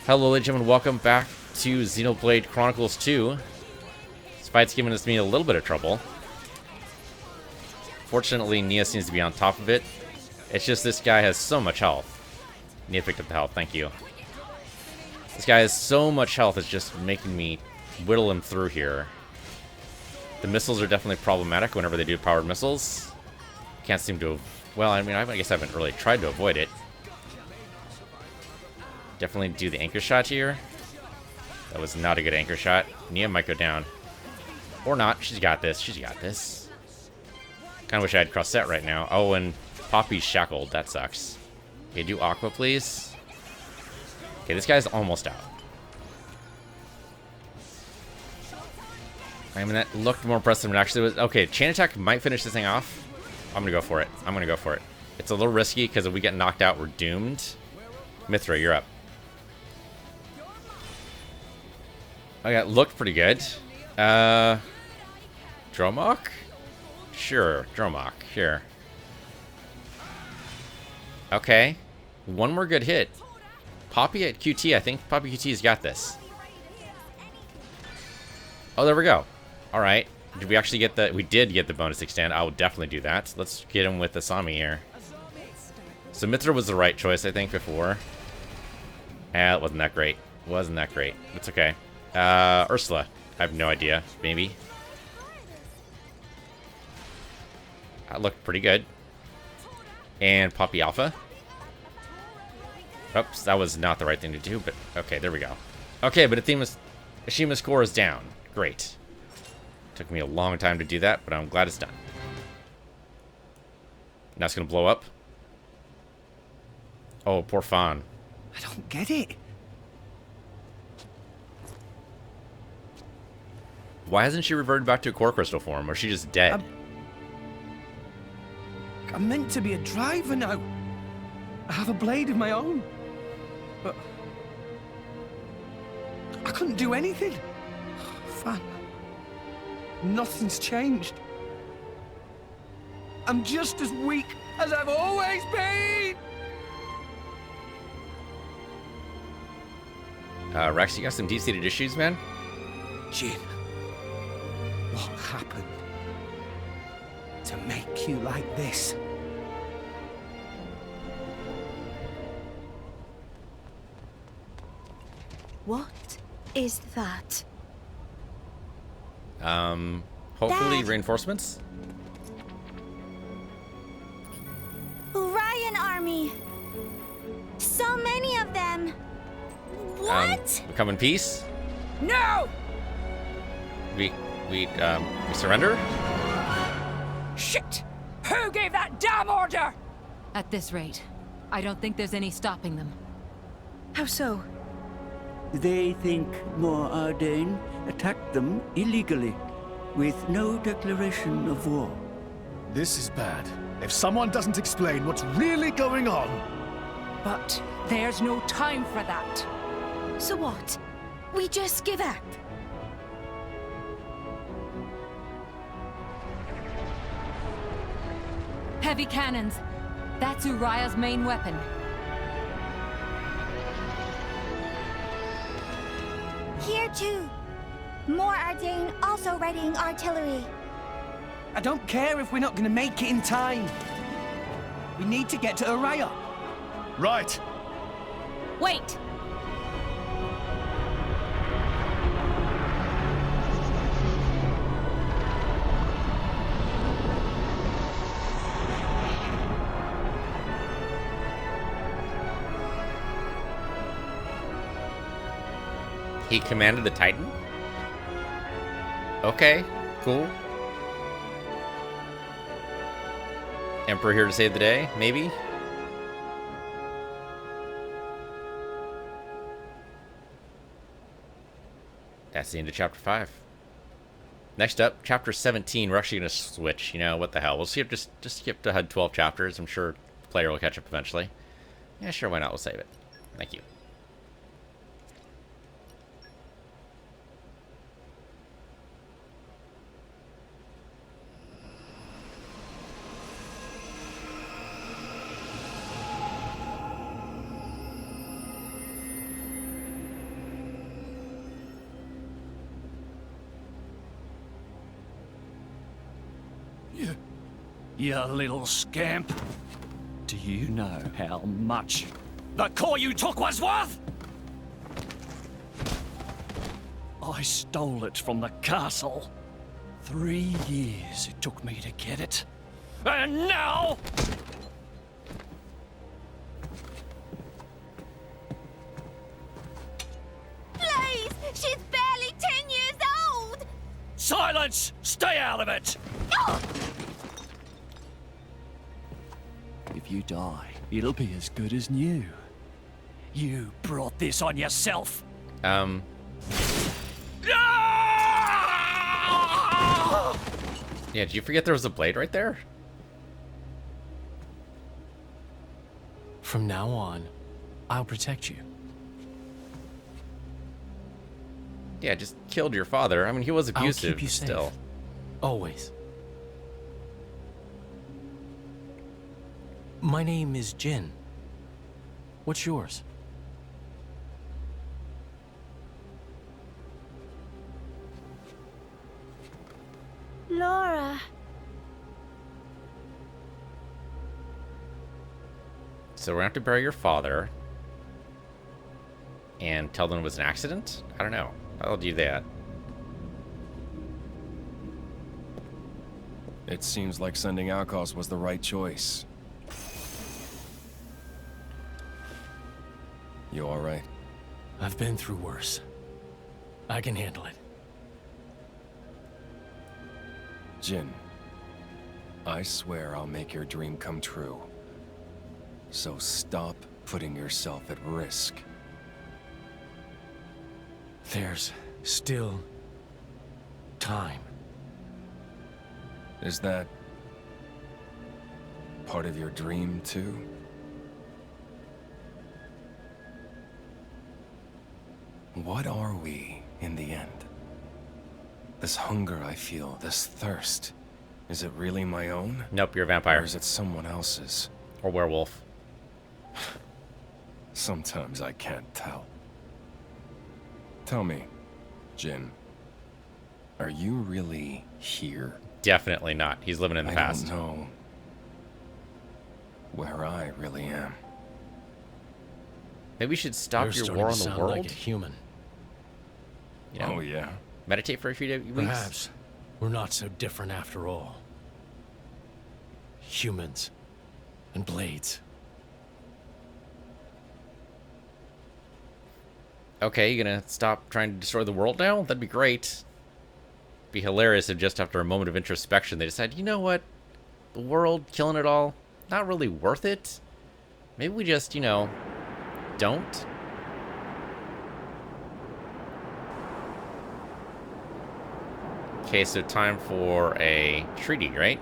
Hello, ladies and gentlemen, welcome back to Xenoblade Chronicles 2. This fight's giving me a little bit of trouble. Fortunately, Nia seems to be on top of it. It's just this guy has so much health. Nia picked up the health, thank you. This guy has so much health, it's just making me whittle him through here. The missiles are definitely problematic whenever they do powered missiles. Can't seem to... Well, I mean, I guess I haven't really tried to avoid it. Definitely do the anchor shot here. That was not a good anchor shot. Nia might go down. Or not. She's got this. She's got this. Kind of wish I had Crossette right now. Oh, and Poppy's shackled. That sucks. Okay, do Aqua, please. Okay, this guy's almost out. I mean, that looked more impressive than it actually was. Okay, Chain Attack might finish this thing off. I'm going to go for it. I'm going to go for it. It's a little risky because if we get knocked out, we're doomed. Mithra, you're up. Oh, yeah, looked pretty good. Dromok? Sure, Dromok, here. Okay. One more good hit. Poppy at QT, I think Poppy QT's got this. Oh, there we go. Alright. Did we actually get the... We did get the bonus extend. I will definitely do that. Let's get him with Asami here. So Mithra was the right choice, I think, before. It wasn't that great. Wasn't that great. It's okay. Ursula. I have no idea. Maybe. That looked pretty good. And Poppy Alpha. Oops, that was not the right thing to do, but okay, there we go. Okay, but Ashima's score is down. Great. Took me a long time to do that, but I'm glad it's done. Now it's gonna blow up. Oh, poor Fawn. I don't get it. Why hasn't she reverted back to a core crystal form? Or is she just dead? I'm meant to be a driver now. I have a blade of my own. But I couldn't do anything. Fan. Nothing's changed. I'm just as weak as I've always been. Rex, you got some deep-seated issues, man? Jin, what happened to make you like this? What is that? Hopefully Dad. reinforcements? Orion army! So many of them! What? We come in peace? No! We surrender? Shit! Who gave that damn order? At this rate, I don't think there's any stopping them. How so? They think more Ardain attacked them illegally, with no declaration of war. This is bad. If someone doesn't explain what's really going on... But there's no time for that. So what? We just give up? Heavy cannons. That's Uriah's main weapon. Here too. More Ardain also readying artillery. I don't care if we're not gonna make it in time. We need to get to Uriah. Right. Wait! He commanded the Titan? Okay, cool. Emperor here to save the day, maybe? That's the end of chapter 5. Next up, chapter 17. We're actually going to switch, you know, what the hell. We'll see if just skip to HUD 12 chapters. I'm sure the player will catch up eventually. Yeah, sure, why not? We'll save it. Thank you. You little scamp. Do you know how much the core you took was worth? I stole it from the castle. 3 years it took me to get it. And now... Please! She's barely 10 years old! Silence! Stay out of it! If you die, it'll be as good as new. You brought this on yourself. Yeah, did you forget there was a blade right there? From now on, I'll protect you. Yeah, just killed your father. I mean, he was abusive, I'll keep you safe. still. Always. My name is Jin. What's yours? Laura. So we're gonna have to bury your father and tell them it was an accident? I don't know. I'll do that. It seems like sending Outcasts was the right choice. You alright? I've been through worse. I can handle it. Jin, I swear I'll make your dream come true. So stop putting yourself at risk. There's still time. Is that part of your dream, too? What are we, in the end? This hunger I feel, this thirst, is it really my own? Nope, you're a vampire. Or is it someone else's? Or werewolf. Sometimes I can't tell. Tell me, Jin, are you really here? Definitely not. He's living in the past. I don't know where I really am. Maybe we should stop You're your war on the starting to world. sound like a human. You know, Oh, yeah? meditate for a few weeks. Perhaps we're not so different after all. Humans and blades. Okay, you gonna stop trying to destroy the world now? That'd be great. Be hilarious if just after a moment of introspection they decide, you know what? The world, killing it all, not really worth it. Maybe we just, you know, don't. Okay, so time for a treaty, right?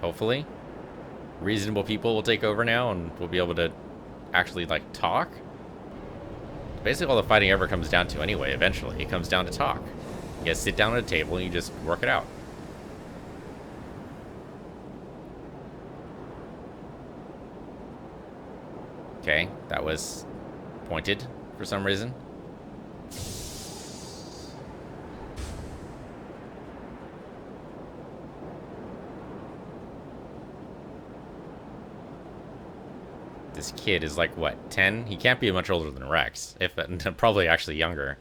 Hopefully. Reasonable people will take over now and we'll be able to actually, like, talk. Basically all the fighting ever comes down to anyway, eventually. It comes down to talk. You guys sit down at a table and you just work it out. Okay, that was pointed for some reason. This kid is like, what, 10? He can't be much older than Rex. If probably actually younger.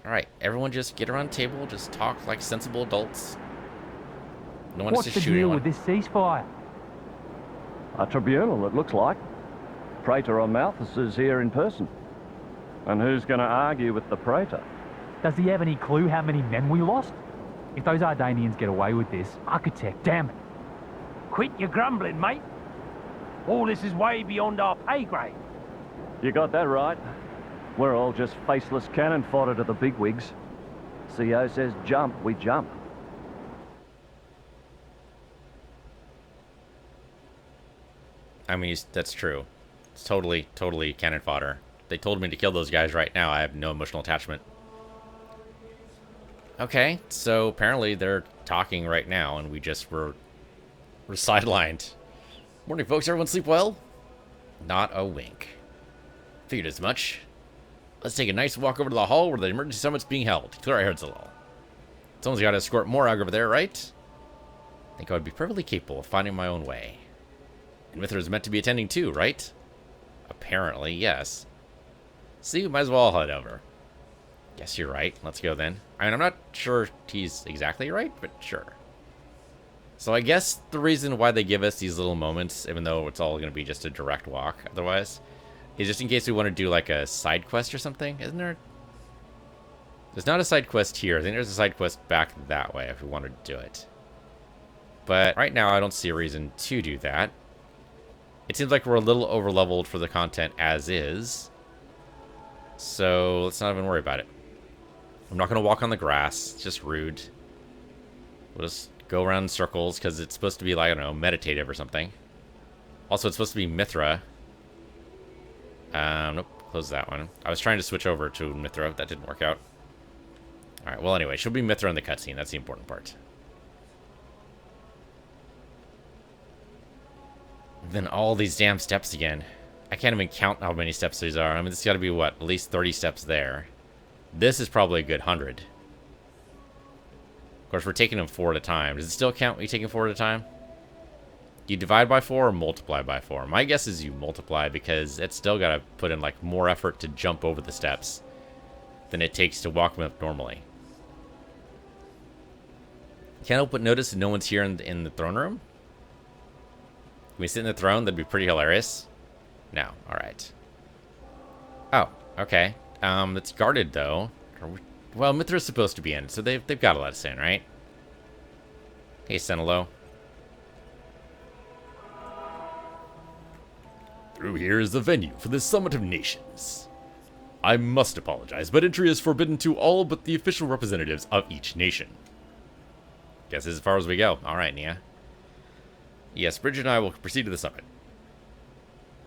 Alright, everyone just get around the table, just talk like sensible adults. No one is What's just the shooting deal one. with this ceasefire? A tribunal, it looks like. Praetor on Malthus is here in person. And who's going to argue with the Praetor? Does he have any clue how many men we lost? If those Ardanians get away with this, Architect, damn it. Quit your grumbling, mate. All this is way beyond our pay grade. You got that right. We're all just faceless cannon fodder to the bigwigs. CO says jump, we jump. I mean, that's true. It's totally cannon fodder. They told me to kill those guys right now. I have no emotional attachment. Okay, so apparently they're talking right now, and we just were sidelined. Morning, folks. Everyone sleep well? Not a wink. Figured as much. Let's take a nice walk over to the hall where the emergency summit's being held. Clear our heads a little. Someone's got to escort Morag over there, right? I think I would be perfectly capable of finding my own way. And Mithra's meant to be attending too, right? Apparently, yes. See, we might as well head over. Guess you're right. Let's go then. I mean, I'm not sure he's exactly right, but sure. So I guess the reason why they give us these little moments, even though it's all going to be just a direct walk otherwise, is just in case we want to do like a side quest or something, isn't there? There's not a side quest here. I think there's a side quest back that way if we wanted to do it. But right now, I don't see a reason to do that. It seems like we're a little over-leveled for the content as is. So let's not even worry about it. I'm not going to walk on the grass. It's just rude. We'll just go around in circles because it's supposed to be like, I don't know, meditative or something. Also, it's supposed to be Mithra. Nope, close that one. I was trying to switch over to Mithra. That didn't work out. Alright, well anyway, she'll be Mithra in the cutscene. That's the important part. Then all these damn steps again. I can't even count how many steps these are. I mean, this has got to be, what, at least 30 steps there. This is probably a good 100. Of course, we're taking them 4 at a time. Does it still count when you take them 4 at a time? You divide by 4 or multiply by 4? My guess is you multiply because it's still got to put in, like, more effort to jump over the steps than it takes to walk them up normally. Can't help but notice that no one's here in the throne room. Can we sit in the throne? That'd be pretty hilarious. No. Alright. Oh, okay. It's guarded, though. Well, Mithra's supposed to be in, so they've got to let us in, right? Hey, Senelo. Through here is the venue for the Summit of Nations. I must apologize, but entry is forbidden to all but the official representatives of each nation. Guess as far as we go. Alright, Nia. Yes, Bridget and I will proceed to the summit.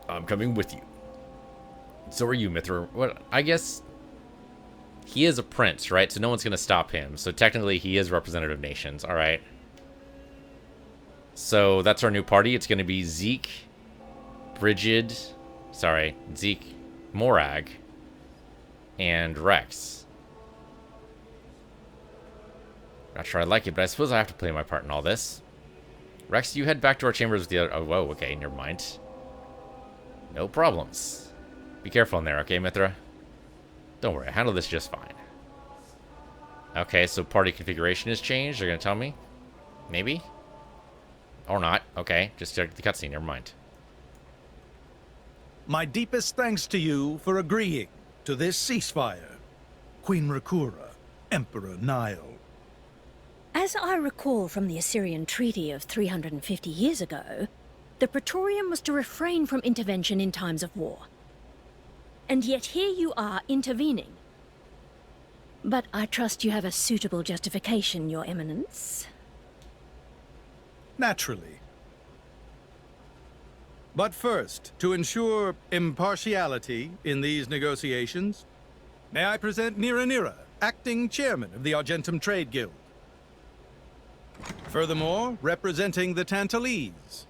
I'm coming with you. So are you, Mithra. What? I guess he is a prince, right? So no one's going to stop him. So technically he is representative of nations. Alright. So that's our new party. It's going to be Zeke, Zeke, Morag, and Rex. Not sure I like it, but I suppose I have to play my part in all this. Rex, you head back to our chambers with the other... Oh, whoa, okay, never mind. No problems. Be careful in there, okay, Mithra? Don't worry, I handle this just fine. Okay, so party configuration has changed. They're going to tell me? Maybe? Or not. Okay, just check the cutscene, never mind. My deepest thanks to you for agreeing to this ceasefire, Queen Rakura, Emperor Nile. As I recall from the Assyrian treaty of 350 years ago, the Praetorium was to refrain from intervention in times of war. And yet here you are intervening. But I trust you have a suitable justification, Your Eminence. Naturally. But first, to ensure impartiality in these negotiations, may I present Nira, acting chairman of the Argentum Trade Guild. Furthermore, representing the Tantalese,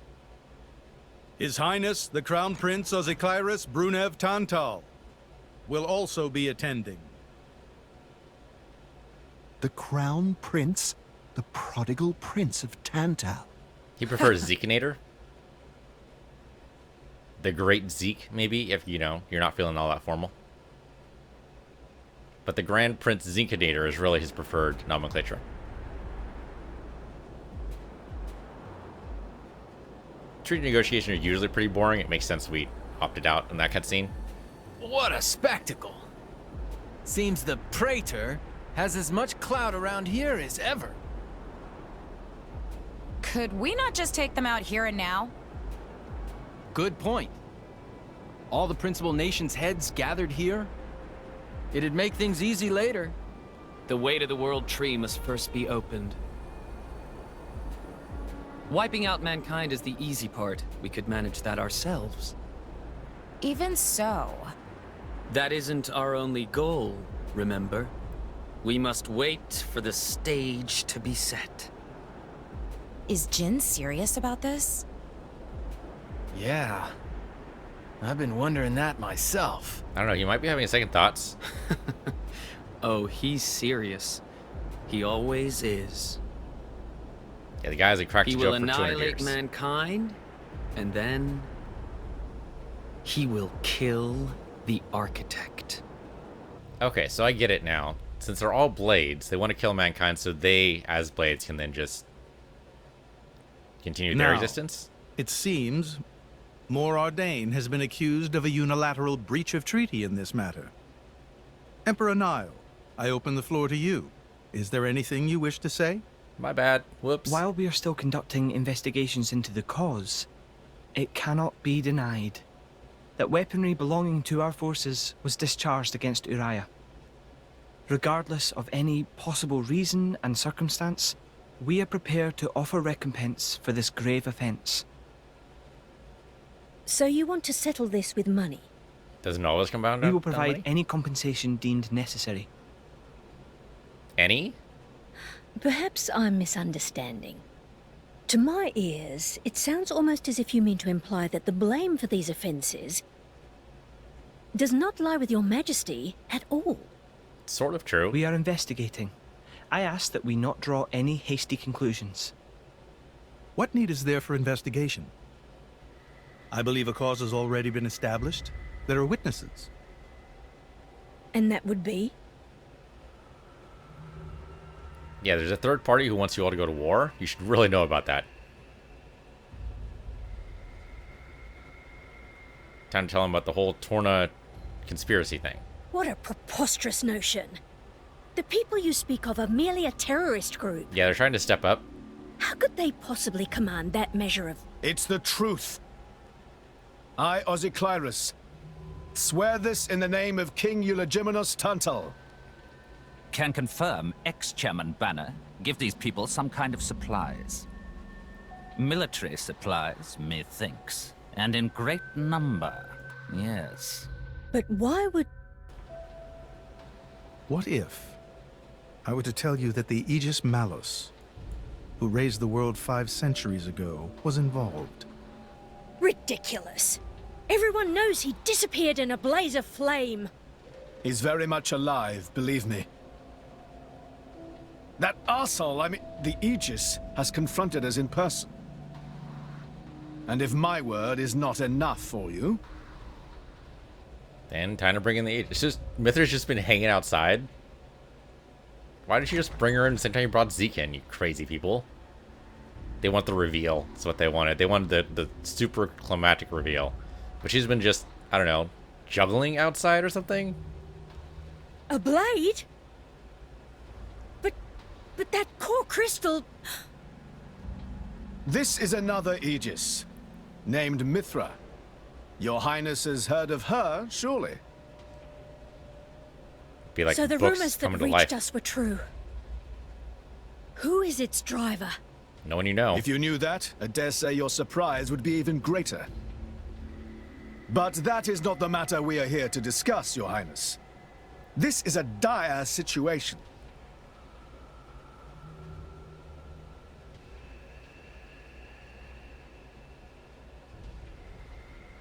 His Highness the Crown Prince Ozikairis Brunev Tantal will also be attending. The Crown Prince? The prodigal Prince of Tantal. He prefers Zekinator? The Great Zeke, maybe, if, you know, you're not feeling all that formal. But the Grand Prince Zekinator is really his preferred nomenclature. Treaty negotiations are usually pretty boring. It makes sense we opted out in that cutscene. What a spectacle! Seems the Praetor has as much clout around here as ever. Could we not just take them out here and now? Good point. All the principal nations' heads gathered here? It'd make things easy later. The way to the World Tree must first be opened. Wiping out mankind is the easy part. We could manage that ourselves. Even so... That isn't our only goal, remember? We must wait for the stage to be set. Is Jin serious about this? Yeah. I've been wondering that myself. I don't know, you might be having second thoughts. Oh, he's serious. He always is. Yeah, the guy has a cracked He joke will for 200 annihilate years. mankind, and then he will kill the architect. Okay, so I get it now. Since they're all blades, they want to kill mankind so they, as blades, can then just continue their Now, existence? It seems Mor Ardain has been accused of a unilateral breach of treaty in this matter. Emperor Nile, I open the floor to you. Is there anything you wish to say? My bad. Whoops. While we are still conducting investigations into the cause, it cannot be denied that weaponry belonging to our forces was discharged against Uriah. Regardless of any possible reason and circumstance, we are prepared to offer recompense for this grave offense. So you want to settle this with money? Doesn't always come down to We will money? provide any compensation deemed necessary. Any? Perhaps I'm misunderstanding. To my ears, it sounds almost as if you mean to imply that the blame for these offences does not lie with your majesty at all. Sort of true. We are investigating. I ask that we not draw any hasty conclusions. What need is there for investigation? I believe a cause has already been established. There are witnesses. And that would be? Yeah, there's a third party who wants you all to go to war. You should really know about that. Time to tell him about the whole Torna conspiracy thing. What a preposterous notion. The people you speak of are merely a terrorist group. Yeah, they're trying to step up. How could they possibly command that measure of... It's the truth. I, Ozyclyrus, swear this in the name of King Eulogimenus Tantal. Can confirm ex-chairman Banner give these people some kind of supplies. Military supplies, methinks, and in great number, yes. But why would... What if I were to tell you that the Aegis Malus, who raised the world 5 centuries ago, was involved? Ridiculous. Everyone knows he disappeared in a blaze of flame. He's very much alive, believe me. That arsehole, I mean, the Aegis, has confronted us in person. And if my word is not enough for you... Then time to bring in the Aegis. It's just, Mithra's just been hanging outside. Why did you just bring her in the same time you brought Zeke in, you crazy people? They want the reveal. That's what they wanted. They wanted the super climatic reveal. But she's been just, I don't know, juggling outside or something? A blade? But that core crystal... This is another Aegis, named Mithra. Your Highness has heard of her, surely? Be like so the books rumors that coming to reached life. us were true. Who is its driver? No one you know. If you knew that, I dare say your surprise would be even greater. But that is not the matter we are here to discuss, Your Highness. This is a dire situation.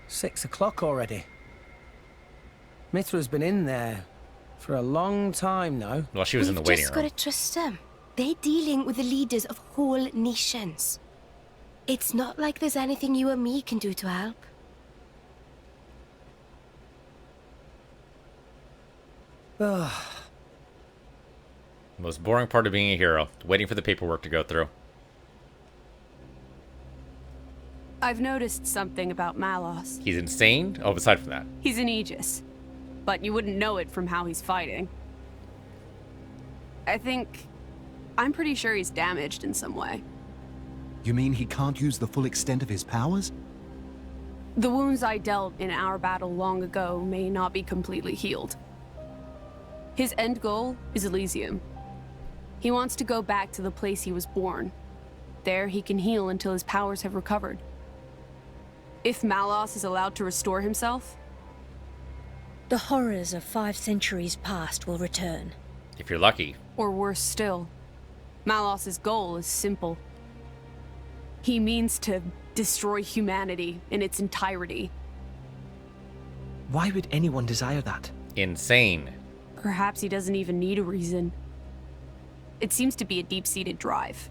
"6 o'clock already. Mithra's been in there for a long time now. Well, she was in the waiting room. We've just gotta trust them. They're dealing with the leaders of whole nations. It's not like there's anything you or me can do to help. Most boring part of being a hero, waiting for the paperwork to go through. I've noticed something about Malos. He's insane? Oh, aside from that. He's an Aegis, but you wouldn't know it from how he's fighting. I'm pretty sure he's damaged in some way. You mean he can't use the full extent of his powers? The wounds I dealt in our battle long ago may not be completely healed. His end goal is Elysium. He wants to go back to the place he was born. There he can heal until his powers have recovered. If Malos is allowed to restore himself, the horrors of 5 centuries past will return. If you're lucky. Or worse still, Malos's goal is simple. He means to destroy humanity in its entirety. Why would anyone desire that? Insane. Perhaps he doesn't even need a reason. It seems to be a deep-seated drive.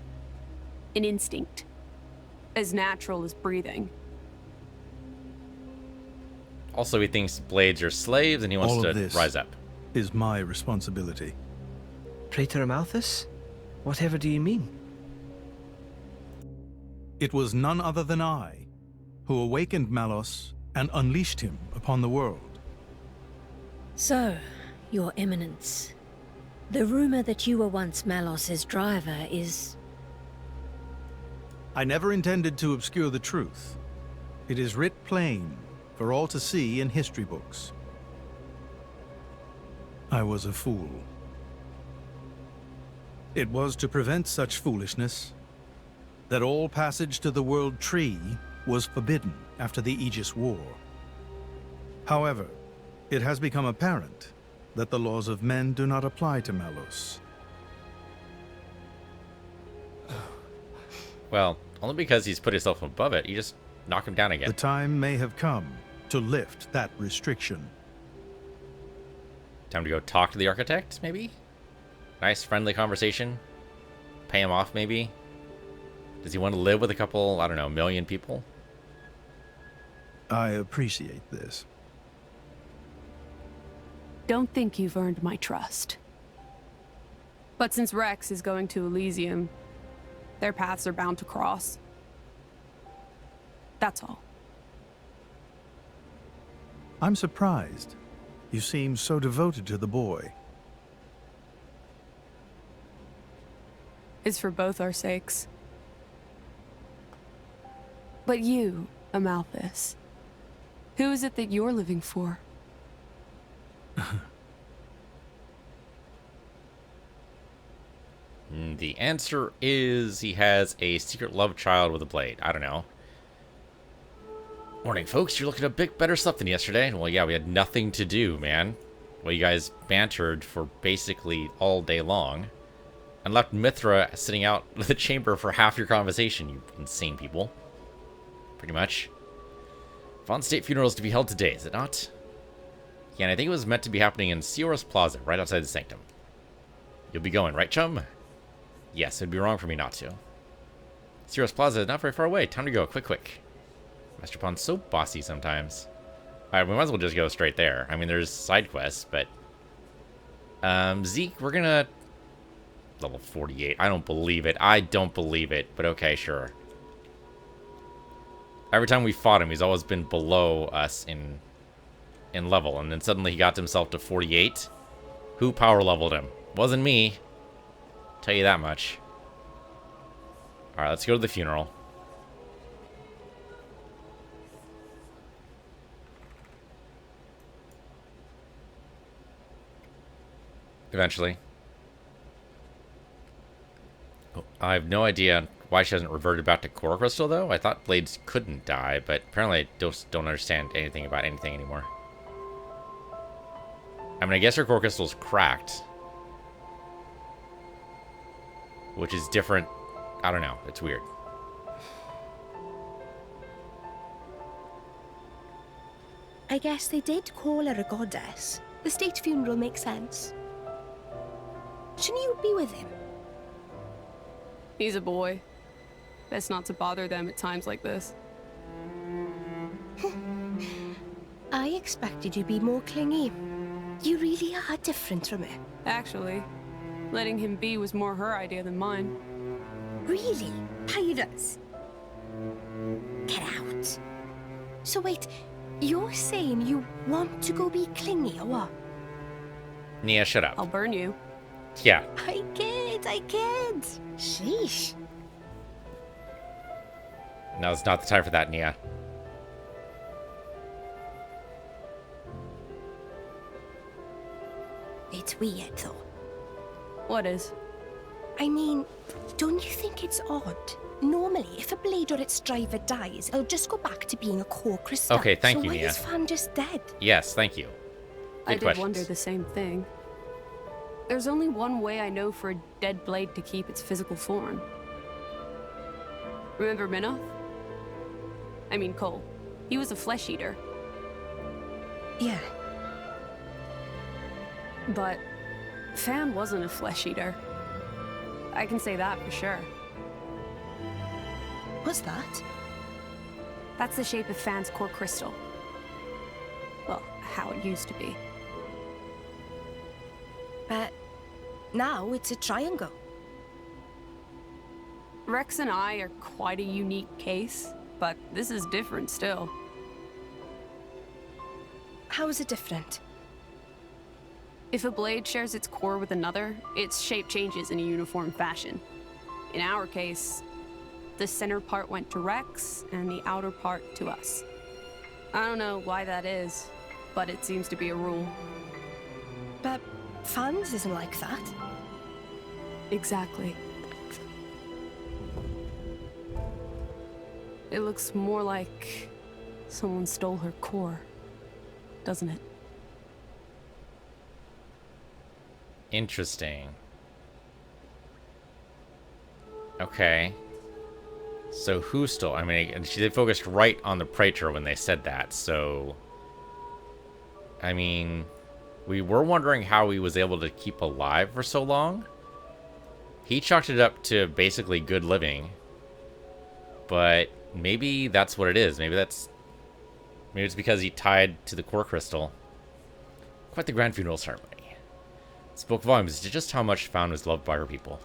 An instinct. As natural as breathing. Also, he thinks blades are slaves and he wants All to of this rise up. is my responsibility. Praetor Amalthus? Whatever do you mean? It was none other than I who awakened Malos and unleashed him upon the world. So, Your Eminence, the rumor that you were once Malos's driver is... I never intended to obscure the truth. It is writ plain for all to see in history books. I was a fool. It was to prevent such foolishness that all passage to the World Tree was forbidden after the Aegis War. However, it has become apparent that the laws of men do not apply to Malos. Well, only because he's put himself above it. You just knock him down again. The time may have come to lift that restriction. Time to go talk to the architect, maybe? Nice, friendly conversation. Pay him off, maybe? Does he want to live with a couple, I don't know, million people? I appreciate this. Don't think you've earned my trust. But since Rex is going to Elysium, their paths are bound to cross. That's all. I'm surprised. You seem so devoted to the boy. It's for both our sakes. But you, Amalthus, who is it that you're living for? The answer is he has a secret love child with a blade. I don't know. Morning, folks. You're looking at a bit better stuff than yesterday. Well, yeah, we had nothing to do, man. Well, you guys bantered for basically all day long. And left Mithra sitting out of the chamber for half your conversation, you insane people. Pretty much. Von State funeral is to be held today, is it not? Yeah, and I think it was meant to be happening in Sioros Plaza, right outside the Sanctum. You'll be going, right, chum? Yes, it'd be wrong for me not to. Sioros Plaza is not very far away. Time to go, quick. Master Pawn's so bossy sometimes. Alright, we might as well just go straight there. I mean, there's side quests, but... Zeke, we're gonna... Level 48. I don't believe it. I don't believe it, but okay, sure. Every time we fought him, he's always been below us in level, and then suddenly he got himself to 48. Who power leveled him? Wasn't me. Tell you that much. Alright, let's go to the funeral. Eventually. Oh, I have no idea why she hasn't reverted back to Core Crystal, though. I thought Blades couldn't die, but apparently I just don't understand anything about anything anymore. I mean, I guess her Core Crystal's cracked. Which is different. I don't know. It's weird. I guess they did call her a goddess. The state funeral makes sense. Shouldn't you be with him? He's a boy. Best not to bother them at times like this. I expected you to be more clingy. You really are different from her. Actually, letting him be was more her idea than mine. Really? Pirates? Get out. So wait, you're saying you want to go be clingy or what? Nia, shut up. I'll burn you. Yeah. I kid. Sheesh. No, it's not the time for that, Nia. It's weird, though. What is? I mean, don't you think it's odd? Normally, if a blade or its driver dies, it'll just go back to being a core crystal. Okay, thank you, Nia. Nia. So why is Fan just dead? Yes, thank you. I Good did questions. wonder the same thing. There's only one way I know for a dead blade to keep its physical form. Remember Minoth? I mean Cole. He was a flesh eater. Yeah. But Fan wasn't a flesh eater. I can say that for sure. What's that? That's the shape of Fan's core crystal. Well, how it used to be. But now it's a triangle. Rex and I are quite a unique case, but this is different still. How is it different? If a blade shares its core with another, its shape changes in a uniform fashion. In our case, the center part went to Rex, and the outer part to us. I don't know why that is, but it seems to be a rule. But Fan's isn't like that. Exactly. It looks more like someone stole her core, doesn't it? Interesting. Okay. So who stole? I mean, they focused right on the Praetor when they said that, so... I mean, we were wondering how he was able to keep alive for so long. He chalked it up to basically good living. But maybe that's what it is. Maybe it's because he tied to the core crystal. Quite the grand funeral ceremony. Spoke volumes to just how much Fawn was loved by her people.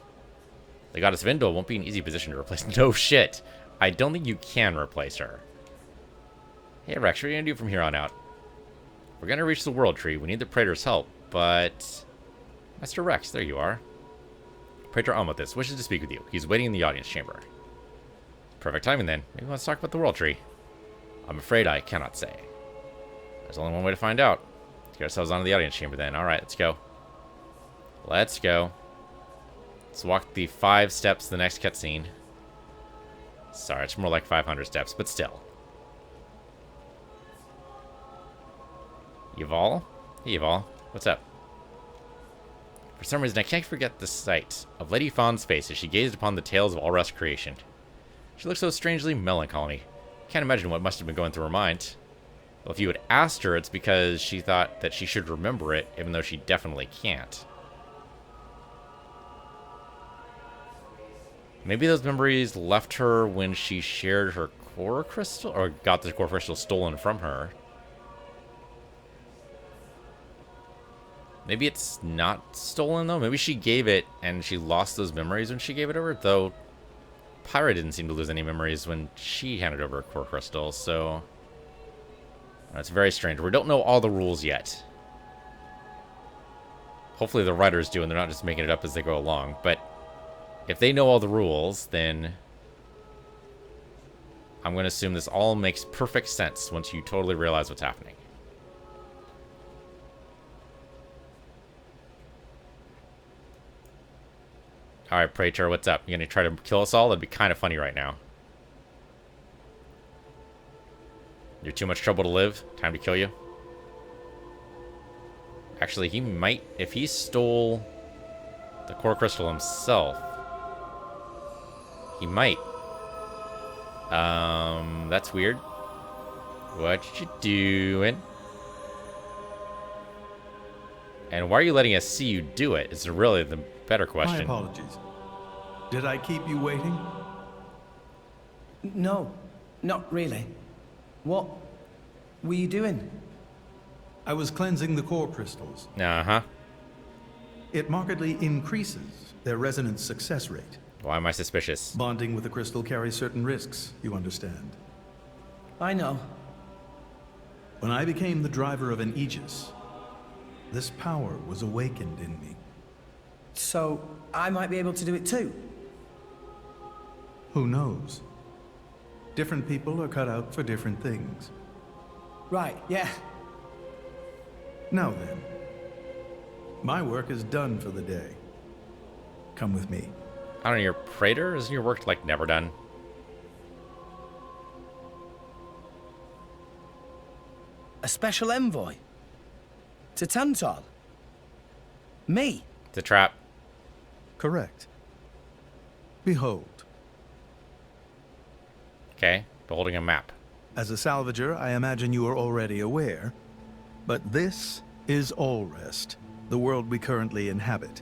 The goddess Vindel won't be an easy position to replace. No shit. I don't think you can replace her. Hey Rex, what are you gonna do from here on out? We're gonna reach the World Tree. We need the Praetor's help, but... Master Rex, there you are. Praetor Almathus wishes to speak with you. He's waiting in the audience chamber. Perfect timing then. Maybe let's talk about the World Tree. I'm afraid I cannot say. There's only one way to find out. Let's get ourselves onto the audience chamber then. Alright, let's go. Let's go. Let's walk the 5 steps to the next cutscene. Sorry, it's more like 500 steps, but still. Yuval? Hey, Yuval. What's up? For some reason, I can't forget the sight of Lady Fawn's face as she gazed upon the tales of Allrest creation. She looked so strangely melancholy. Can't imagine what must have been going through her mind. Well, if you had asked her, it's because she thought that she should remember it, even though she definitely can't. Maybe those memories left her when she shared her core crystal, or got the core crystal stolen from her. Maybe it's not stolen, though. Maybe she gave it, and she lost those memories when she gave it over, though Pyra didn't seem to lose any memories when she handed over her core crystal, so... That's very strange. We don't know all the rules yet. Hopefully the writers do, and they're not just making it up as they go along, but... If they know all the rules, then I'm going to assume this all makes perfect sense once you totally realize what's happening. Alright, Praetor, what's up? You going to try to kill us all? That'd be kind of funny right now. You're too much trouble to live? Time to kill you? Actually, he might... If he stole the core crystal himself... He might. That's weird. What you doing? And why are you letting us see you do it? Is really the better question. My apologies. Did I keep you waiting? No, not really. What were you doing? I was cleansing the core crystals. Uh-huh. It markedly increases their resonance success rate. Why am I suspicious? Bonding with a crystal carries certain risks, you understand. I know. When I became the driver of an Aegis, this power was awakened in me. So, I might be able to do it too? Who knows? Different people are cut out for different things. Right, yeah. Now then, my work is done for the day. Come with me. I don't know, your Praetor? Isn't your work, like, never done? A special envoy? To Tantal? Me? It's a trap. Correct. Behold. Okay, beholding a map. As a salvager, I imagine you are already aware But this is Allrest, the world we currently inhabit.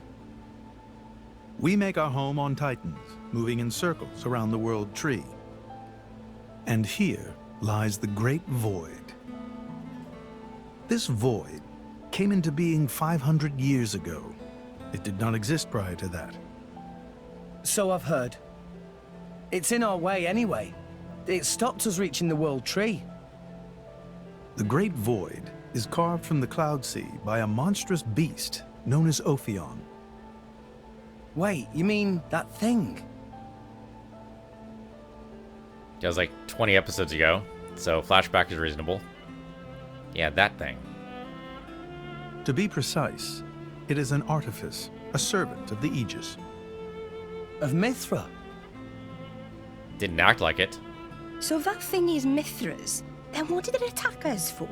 We make our home on Titans, moving in circles around the world tree. And here lies the Great Void. This void came into being 500 years ago. It did not exist prior to that. So I've heard. It's in our way anyway. It stopped us reaching the world tree. The Great Void is carved from the Cloud Sea by a monstrous beast known as Ophion. Wait, you mean that thing? That was like 20 episodes ago, so flashback is reasonable. Yeah, that thing. To be precise, it is an artifice, a servant of the Aegis. Of Mithra? Didn't act like it. So if that thing is Mithra's, then what did it attack us for?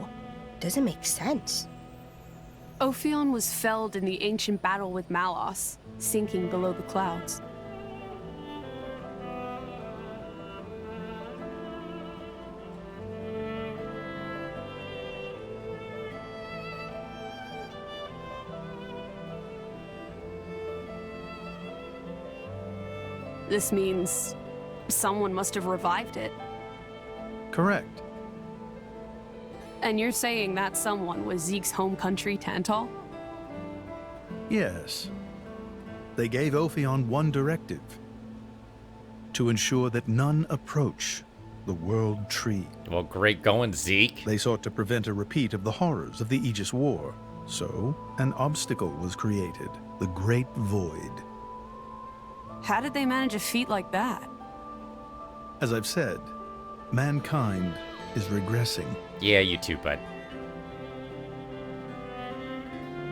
Doesn't make sense. Ophion was felled in the ancient battle with Malos, sinking below the clouds. This means someone must have revived it. Correct. And you're saying that someone was Zeke's home country, Tantal? Yes. They gave Ophion one directive: to ensure that none approach the World Tree. Well, great going, Zeke. They sought to prevent a repeat of the horrors of the Aegis War. So, an obstacle was created, the Great Void. How did they manage a feat like that? As I've said, mankind is regressing. Yeah, you too, bud.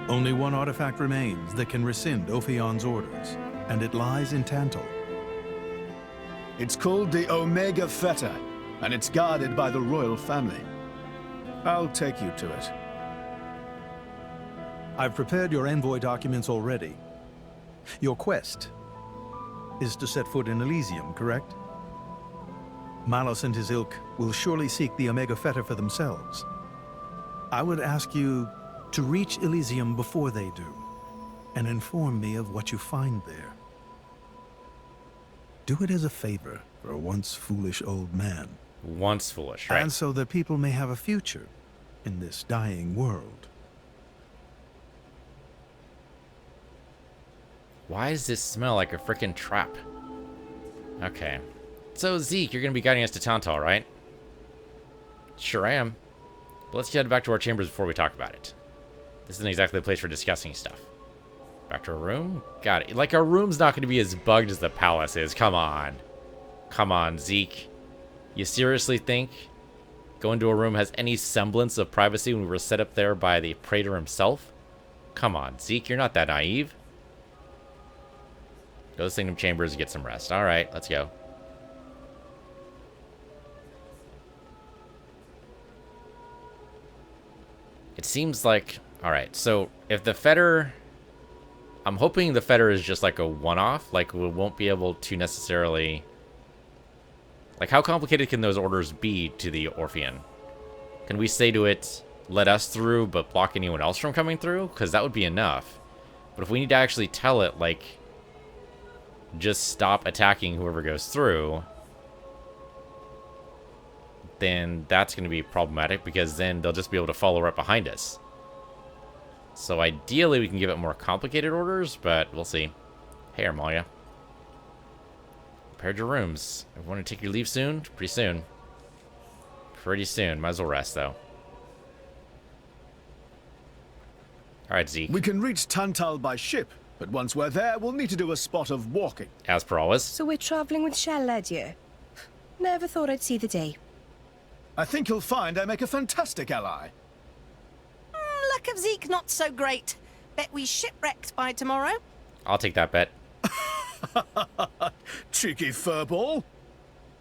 Only one artifact remains that can rescind Ophion's orders, and it lies in Tantal. It's called the Omega Fetter, and it's guarded by the royal family. I'll take you to it. I've prepared your envoy documents already. Your quest is to set foot in Elysium, correct? Malos and his ilk will surely seek the Omega Fetter for themselves. I would ask you to reach Elysium before they do, and inform me of what you find there. Do it as a favor for a once foolish old man. Once foolish, right? And so that people may have a future in this dying world. Why does this smell like a frickin' trap? Okay. So, Zeke, you're gonna be guiding us to Tantal, right? Sure am. But let's head back to our chambers before we talk about it. This isn't exactly the place for discussing stuff. Back to our room? Got it. Like, our room's not gonna be as bugged as the palace is. Come on. Come on, Zeke. You seriously think going to a room has any semblance of privacy when we were set up there by the Praetor himself? Come on, Zeke, you're not that naive. Go to the Kingdom Chambers and get some rest. Alright, let's go. It seems like... Alright, so if the Fetter... I'm hoping the Fetter is just like a one-off. Like, we won't be able to necessarily... Like, how complicated can those orders be to the Orpheon? Can we say to it, let us through, but block anyone else from coming through? Because that would be enough. But if we need to actually tell it, like... just stop attacking whoever goes through, then that's going to be problematic, because then they'll just be able to follow right behind us. So ideally we can give it more complicated orders, but we'll see. Hey, Armalia. Prepared your rooms. Want to take your leave soon? Pretty soon. Pretty soon. Might as well rest, though. Alright, Zeke. We can reach Tantal by ship. But once we're there, we'll need to do a spot of walking. As per always. So we're traveling with Shell Ledyard. Never thought I'd see the day. I think you'll find I make a fantastic ally. Luck of Zeke not so great. Bet we shipwrecked by tomorrow. I'll take that bet. Cheeky furball.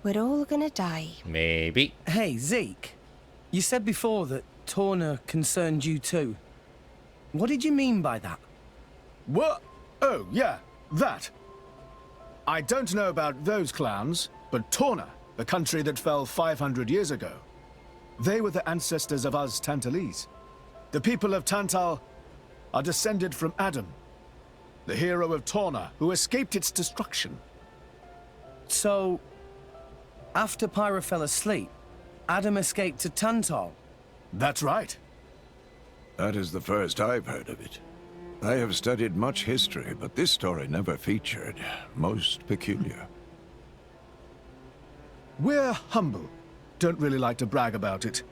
We're all gonna die. Maybe. Hey, Zeke. You said before that Torna concerned you too. What did you mean by that? What? Oh, yeah, that. I don't know about those clowns, but Torna, the country that fell 500 years ago, they were the ancestors of us Tantalese. The people of Tantal are descended from Adam, the hero of Torna, who escaped its destruction. So, after Pyra fell asleep, Adam escaped to Tantal? That's right. That is the first I've heard of it. I have studied much history, but this story never featured. Most peculiar. We're humble. Don't really like to brag about it.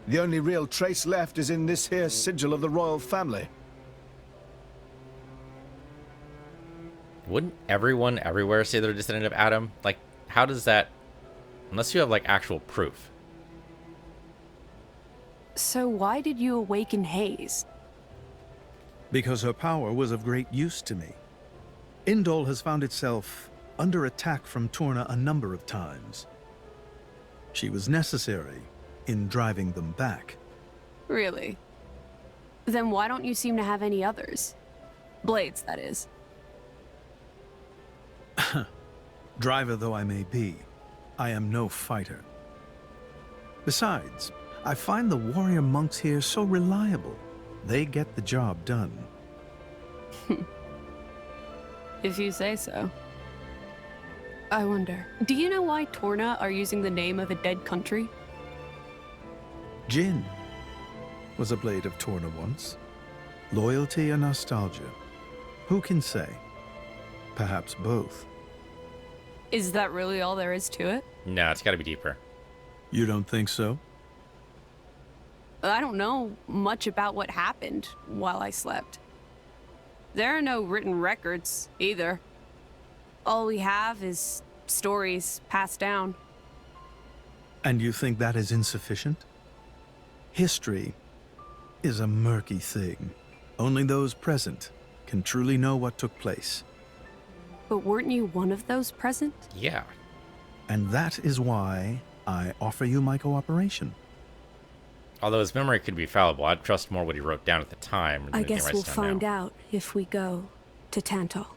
The only real trace left is in this here sigil of the royal family. Wouldn't everyone everywhere say they're a descendant of Adam? Like, how does that... Unless you have, like, actual proof. So why did you awaken Hayes? Because her power was of great use to me. Indol has found itself under attack from Torna a number of times. She was necessary in driving them back. Really? Then why don't you seem to have any others? Blades, that is. Driver though I may be, I am no fighter. Besides, I find the warrior monks here so reliable. They get the job done. If you say so. I wonder, do you know why Torna are using the name of a dead country? Jin was a blade of Torna once. Loyalty and nostalgia. Who can say? Perhaps both. Is that really all there is to it? No, it's gotta be deeper. You don't think so? I don't know much about what happened while I slept. There are no written records, either. All we have is stories passed down. And you think that is insufficient? History is a murky thing. Only those present can truly know what took place. But weren't you one of those present? Yeah. And that is why I offer you my cooperation. Although his memory could be fallible, I'd trust more what he wrote down at the time. I guess we'll find out if we go to Tantal.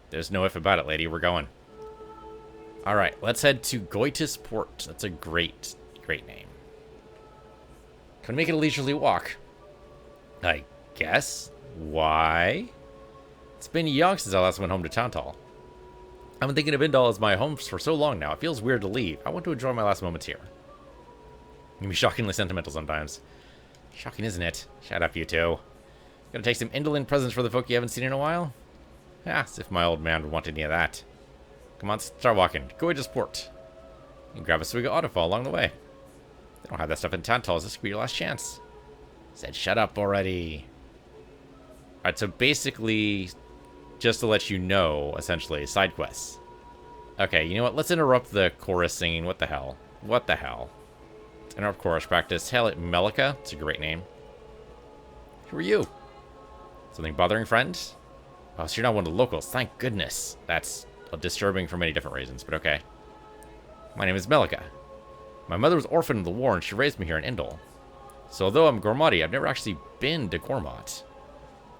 There's no if about it, lady. We're going. Alright, let's head to Goitis Port. That's a great, great name. Can we make it a leisurely walk? I guess. Why? It's been young since I last went home to Tantal. I've been thinking of Indol as my home for so long now. It feels weird to leave. I want to enjoy my last moments here. You can be shockingly sentimental sometimes. Shocking, isn't it? Shut up, you two. Gonna take some indolent presents for the folk you haven't seen in a while? Ah, as if my old man would want any of that. Come on, start walking. Go to Port. You can grab a swig of Autofall along the way. They don't have that stuff in Tantal. This could be your last chance. Said shut up already. Alright, so basically, just to let you know, essentially, side quests. Okay, you know what? Let's interrupt the chorus singing. What the hell? What the hell? Let's interrupt chorus practice. Hell, Melika. It's a great name. Who are you? Something bothering, friend? Oh, so you're not one of the locals. Thank goodness. That's disturbing for many different reasons, but okay. My name is Melika. My mother was orphaned in the war, and she raised me here in Indol. So although I'm Gormati, I've never actually been to Gormat.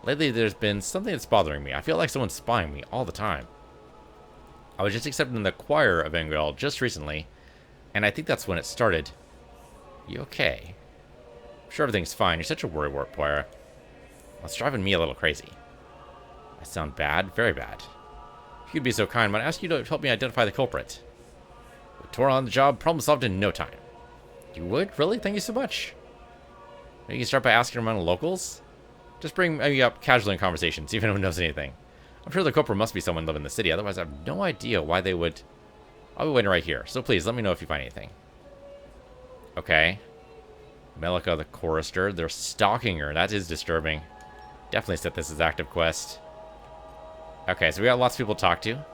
Lately, there's been something that's bothering me. I feel like someone's spying me all the time. I was just accepted in the choir of Engel just recently, and I think that's when it started. You okay? I'm sure everything's fine. You're such a worrywart, Poira. Well, it's driving me a little crazy. I sound bad? Very bad. If you'd be so kind, I'd ask you to help me identify the culprit. We tore on the job, problem solved in no time. You would? Really? Thank you so much. Maybe you can start by asking around the locals? Just bring me up casually in conversation, see if anyone knows anything. I'm sure the culprit must be someone living in the city, otherwise I have no idea why they would... I'll be waiting right here, so please let me know if you find anything. Okay. Melika the chorister, they're stalking her, that is disturbing. Definitely set this as active quest. Okay, so we got lots of people to talk to.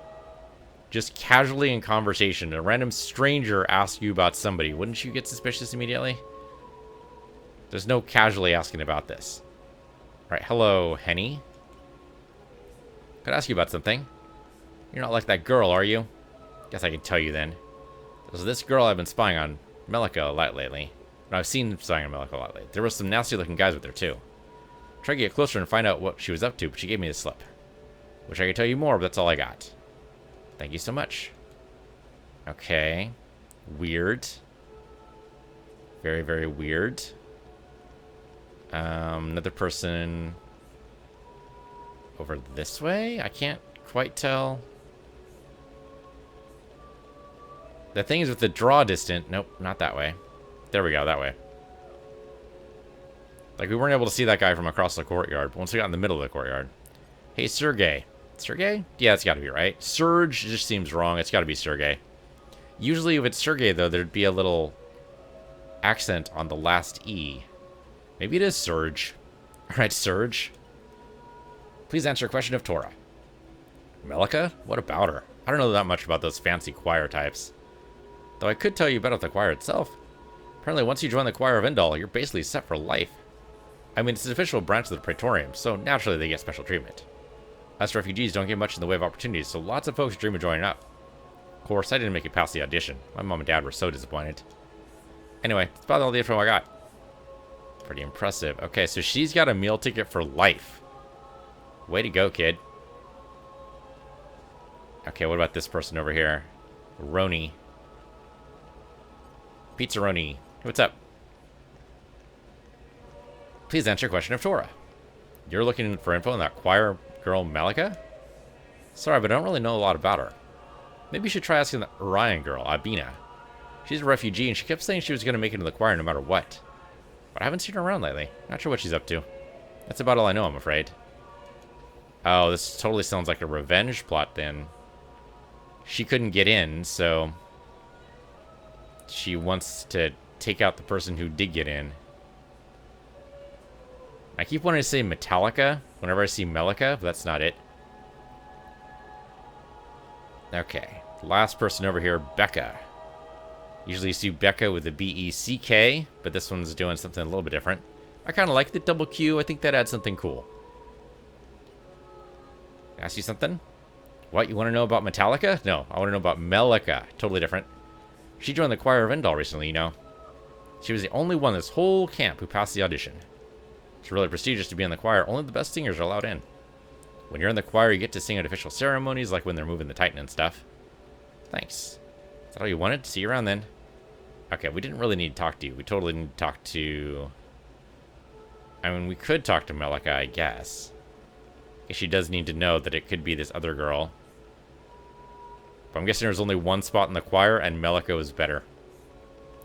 Just casually in conversation, a random stranger asks you about somebody. Wouldn't you get suspicious immediately? There's no casually asking about this. Alright, hello, Henny. Could I ask you about something? You're not like that girl, are you? Guess I can tell you then. So this girl I've been spying on Melika a lot lately. No, I've seen spying on Melika a lot lately. There were some nasty looking guys with her too. Tried to get closer and find out what she was up to, but she gave me the slip. Wish I could tell you more, but that's all I got. Thank you so much. Okay. Weird. Very, very weird. Another person over this way? I can't quite tell. The thing is with the draw distant. Nope, not that way. There we go, that way. Like, we weren't able to see that guy from across the courtyard, but once we got in the middle of the courtyard. Hey, Sergey. Sergey? Yeah, it's gotta be right. Serge just seems wrong. It's gotta be Sergey. Usually if it's Sergey, though, there'd be a little accent on the last E. Maybe it is Surge. Alright, Surge. Please answer a question of Torah. Melika? What about her? I don't know that much about those fancy choir types. Though I could tell you about the choir itself. Apparently, once you join the choir of Endal, you're basically set for life. I mean, it's an official branch of the Praetorium, so naturally they get special treatment. Us refugees don't get much in the way of opportunities, so lots of folks dream of joining up. Of course, I didn't make it past the audition. My mom and dad were so disappointed. Anyway, that's about all the info I got. Pretty impressive. Okay, so she's got a meal ticket for life. Way to go, kid. Okay, what about this person over here? Roni. Pizzaroni. What's up? Please answer a question of Torah. You're looking for info on that choir girl Melika? Sorry, but I don't really know a lot about her. Maybe you should try asking the Orion girl, Abina. She's a refugee, and she kept saying she was going to make it into the choir no matter what. But I haven't seen her around lately. Not sure what she's up to. That's about all I know, I'm afraid. Oh, this totally sounds like a revenge plot, then. She couldn't get in, so she wants to take out the person who did get in. I keep wanting to say Metallica whenever I see Melika, but that's not it. Okay, last person over here, Becca. Usually you see Becca with the B-E-C-K, but this one's doing something a little bit different. I kind of like the double Q. I think that adds something cool. Ask you something? What, you want to know about Metallica? No, I want to know about Melika. Totally different. She joined the choir of Endal recently, you know. She was the only one in this whole camp who passed the audition. It's really prestigious to be in the choir. Only the best singers are allowed in. When you're in the choir, you get to sing at official ceremonies, like when they're moving the Titan and stuff. Thanks. Is that all you wanted? See you around then. Okay, we didn't really need to talk to you. We totally need to talk to... I mean, we could talk to Melika, I guess. She does need to know that it could be this other girl. But I'm guessing there's only one spot in the choir, and Melika was better.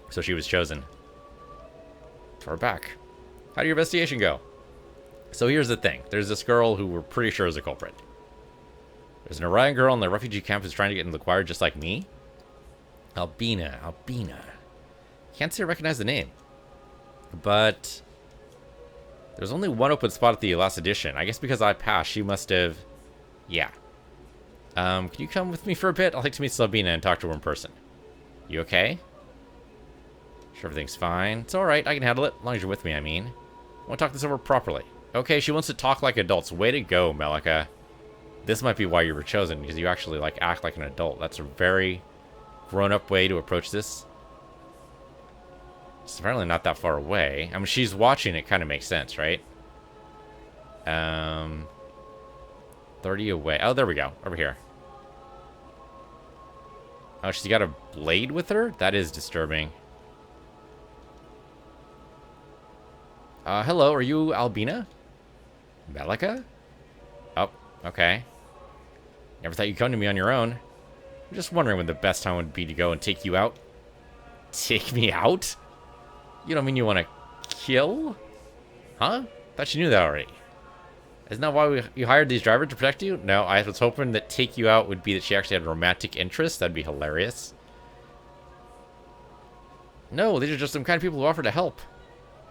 So she was chosen. So we're back. How did your investigation go? So here's the thing. There's this girl who we're pretty sure is a culprit. There's an Orion girl in the refugee camp who's trying to get into the choir just like me. Albina. Can't say I recognize the name. But there's only one open spot at the last edition. I guess because I passed, she must have... Yeah. Can you come with me for a bit? I'd like to meet Sabina and talk to her in person. You okay? Sure everything's fine. It's alright, I can handle it. As long as you're with me, I mean. I want to talk this over properly. Okay, she wants to talk like adults. Way to go, Melika. This might be why you were chosen, because you actually, like, act like an adult. That's a very grown-up way to approach this. It's apparently not that far away. I mean, she's watching, it kind of makes sense, right? 30 away. Oh, there we go. Over here. Oh, she's got a blade with her? That is disturbing. Hello, are you Albina? Melika? Oh, okay. Never thought you'd come to me on your own. I'm just wondering when the best time would be to go and take you out. Take me out? You don't mean you want to kill? Huh? Thought you knew that already. Isn't that why you hired these drivers to protect you? No, I was hoping that take you out would be that she actually had a romantic interest. That'd be hilarious. No, these are just some kind of people who offer to help.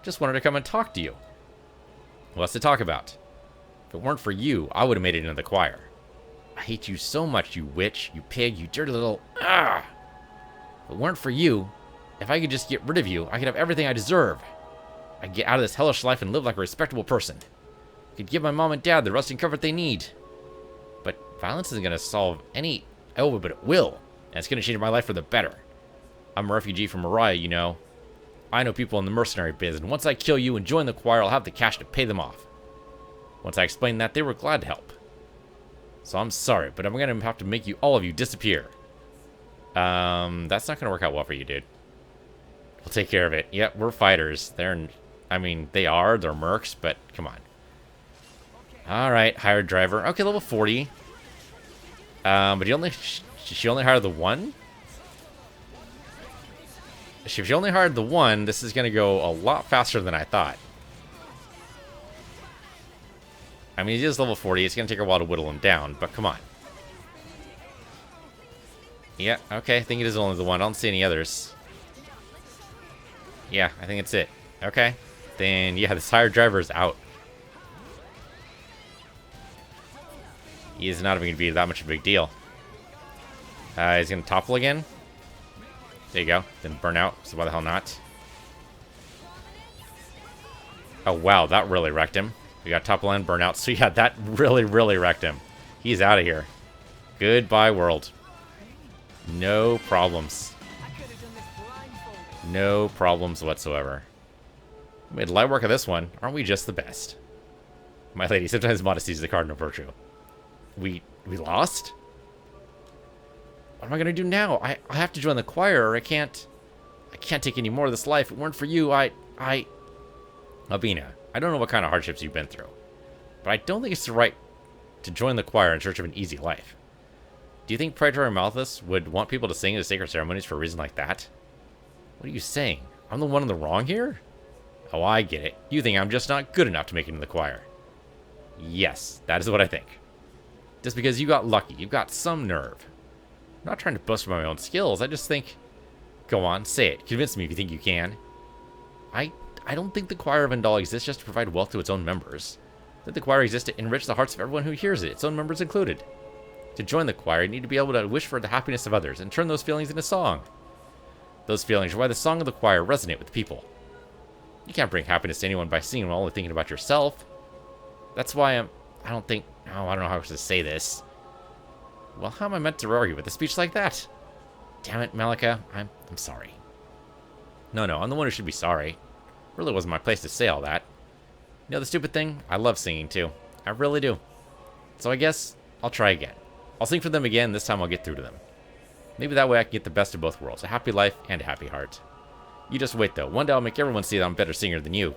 Just wanted to come and talk to you. What's to talk about? If it weren't for you, I would have made it into the choir. I hate you so much, you witch, you pig, you dirty little... Ah! If it weren't for you, if I could just get rid of you, I could have everything I deserve. I'd get out of this hellish life and live like a respectable person. I could give my mom and dad the rest and comfort they need. But violence isn't going to solve any... Oh, but it will. And it's going to change my life for the better. I'm a refugee from Moriah, you know. I know people in the mercenary biz, and once I kill you and join the choir, I'll have the cash to pay them off. Once I explained that, they were glad to help. So I'm sorry, but I'm going to have to make you, all of you, disappear. That's not going to work out well for you, dude. We'll take care of it. Yep, we're fighters. I mean, they're mercs, but come on. Alright, hired driver. Okay, level 40. But she only hired the one? If she only hired the one, this is going to go a lot faster than I thought. I mean, he is level 40. It's going to take a while to whittle him down, but come on. Yeah, okay. I think it is only the one. I don't see any others. Yeah, I think it's it. Okay. Then, yeah, this hired driver is out. He is not even going to be that much of a big deal. He's going to topple again. There you go. Then burn out, so why the hell not? Oh, wow, that really wrecked him. We got topple and burn out, so yeah, that really, really wrecked him. He's out of here. Goodbye, world. No problems. No problems whatsoever. We had light work of this one. Aren't we just the best? My lady, sometimes modesty is the cardinal virtue. We lost? What am I gonna do now? I have to join the choir, or I can't take any more of this life. If it weren't for you, Albina, I don't know what kind of hardships you've been through, but I don't think it's the right to join the choir in search of an easy life. Do you think Praetor Malthus would want people to sing at sacred ceremonies for a reason like that? What are you saying? I'm the one in the wrong here? Oh, I get it. You think I'm just not good enough to make it in the choir. Yes, that is what I think. Just because you got lucky, you've got some nerve. I'm not trying to boast about my own skills, I just think... Go on, say it. Convince me if you think you can. I don't think the choir of Andal exists just to provide wealth to its own members. I think the choir exists to enrich the hearts of everyone who hears it, its own members included. To join the choir, you need to be able to wish for the happiness of others and turn those feelings into song. Those feelings are why the song of the choir resonate with people. You can't bring happiness to anyone by singing while only thinking about yourself. That's why I don't know how to say this. Well, how am I meant to argue with a speech like that? Damn it, Malika. I'm sorry. No, I'm the one who should be sorry. Really wasn't my place to say all that. You know the stupid thing? I love singing too. I really do. So I guess I'll try again. I'll sing for them again, this time I'll get through to them. Maybe that way I can get the best of both worlds, a happy life and a happy heart. You just wait though, one day I'll make everyone see that I'm a better singer than you.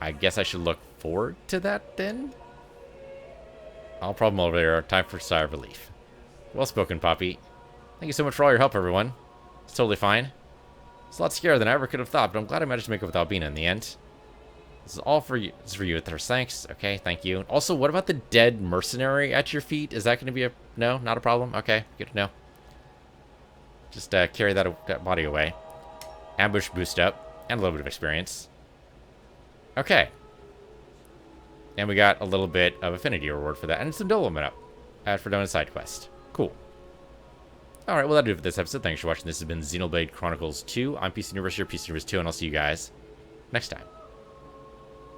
I guess I should look forward to that then? All problem over there, time for a sigh of relief. Well spoken, Poppy. Thank you so much for all your help, everyone. It's totally fine. It's a lot scarier than I ever could have thought, but I'm glad I managed to make it with Albina in the end. This is all for you. This is for you, Ithers. Thanks. Okay, thank you. Also, what about the dead mercenary at your feet? Is that going to be a... No, not a problem? Okay, good to know. Just carry that body away. Ambush boost up. And a little bit of experience. Okay. And we got a little bit of affinity reward for that. And some development up. For doing a side quest. Cool. Alright, well that'll do it for this episode. Thanks for watching. This has been Xenoblade Chronicles 2. I'm Piece of Universe, your Piece of Universe 2, and I'll see you guys next time.